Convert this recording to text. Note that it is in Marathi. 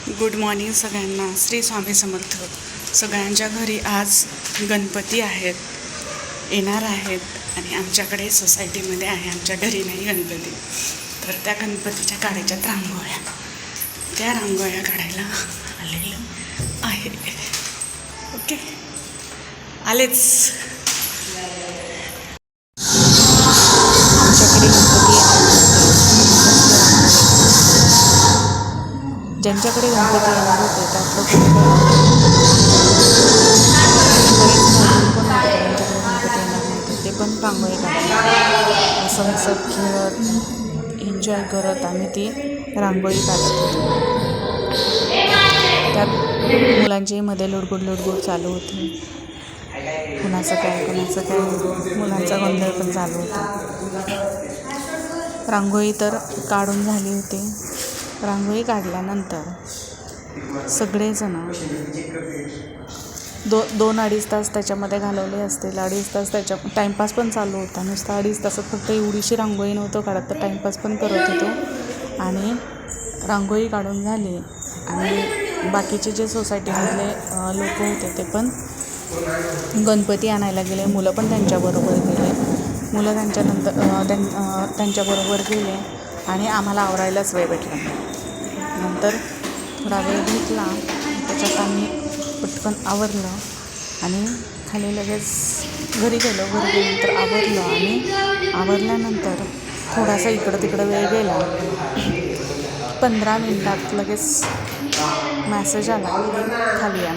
गुड मॉर्निंग सगळ्यांना. श्री स्वामी समर्थ. सगळ्यांच्या घरी आज गणपती आहेत, येणार आहेत आणि आमच्याकडे सोसायटीमध्ये आहे, आमच्या घरी नाही गणपती. तर त्या गणपतीच्या काढायच्यात रांगोळ्या. त्या रांगोळ्या काढायला आलेलं आहे. ओके, आलेच. आमच्याकडे गणपती ज्यांच्याकडे गणपती येणार होते त्यातलं कोणी ज्यांच्याकडे गणपती येणार नव्हते ते पण रांगोळी काढतात. असं हसत खेळत एन्जॉय करत आम्ही ती रांगोळी काढत होतो. त्यात मुलांची मध्ये लुडबुड चालू होती. कुणाचं काय मुलांचा गोंधळ पण चालू होता. रांगोळी तर काढून झाली होती. रांगोळी काढल्यानंतर सगळेजण 2-2.5 तास त्याच्यामध्ये घालवले असतील. 2.5 तास त्याच्या टाईमपास पण चालू होता. नुसता 2.5 तासात फक्त एवढीशी रांगोळी नव्हतं काढत, तर टाईमपास पण करत होतो. आणि रांगोळी काढून झाली आणि बाकीचे जे सोसायटीमधले लोक होते ते पण गणपती आणायला गेले. मुलं पण त्यांच्याबरोबर गेले. मुलं त्यांच्याबरोबर गेले आणि आम्हाला आवरायलाच वेळ भेटला. नंतर थोडा वेळ घेतला, त्याच्यात आम्ही पटकन आवरलं आणि खाली लगेच घरी गेलो. घरी गेल्यानंतर आवरलं आणि आवरल्यानंतर थोडासा इकडं तिकडं वेळ गेला. 15 मिनिटात लगेच मॅसेज आला की खाली या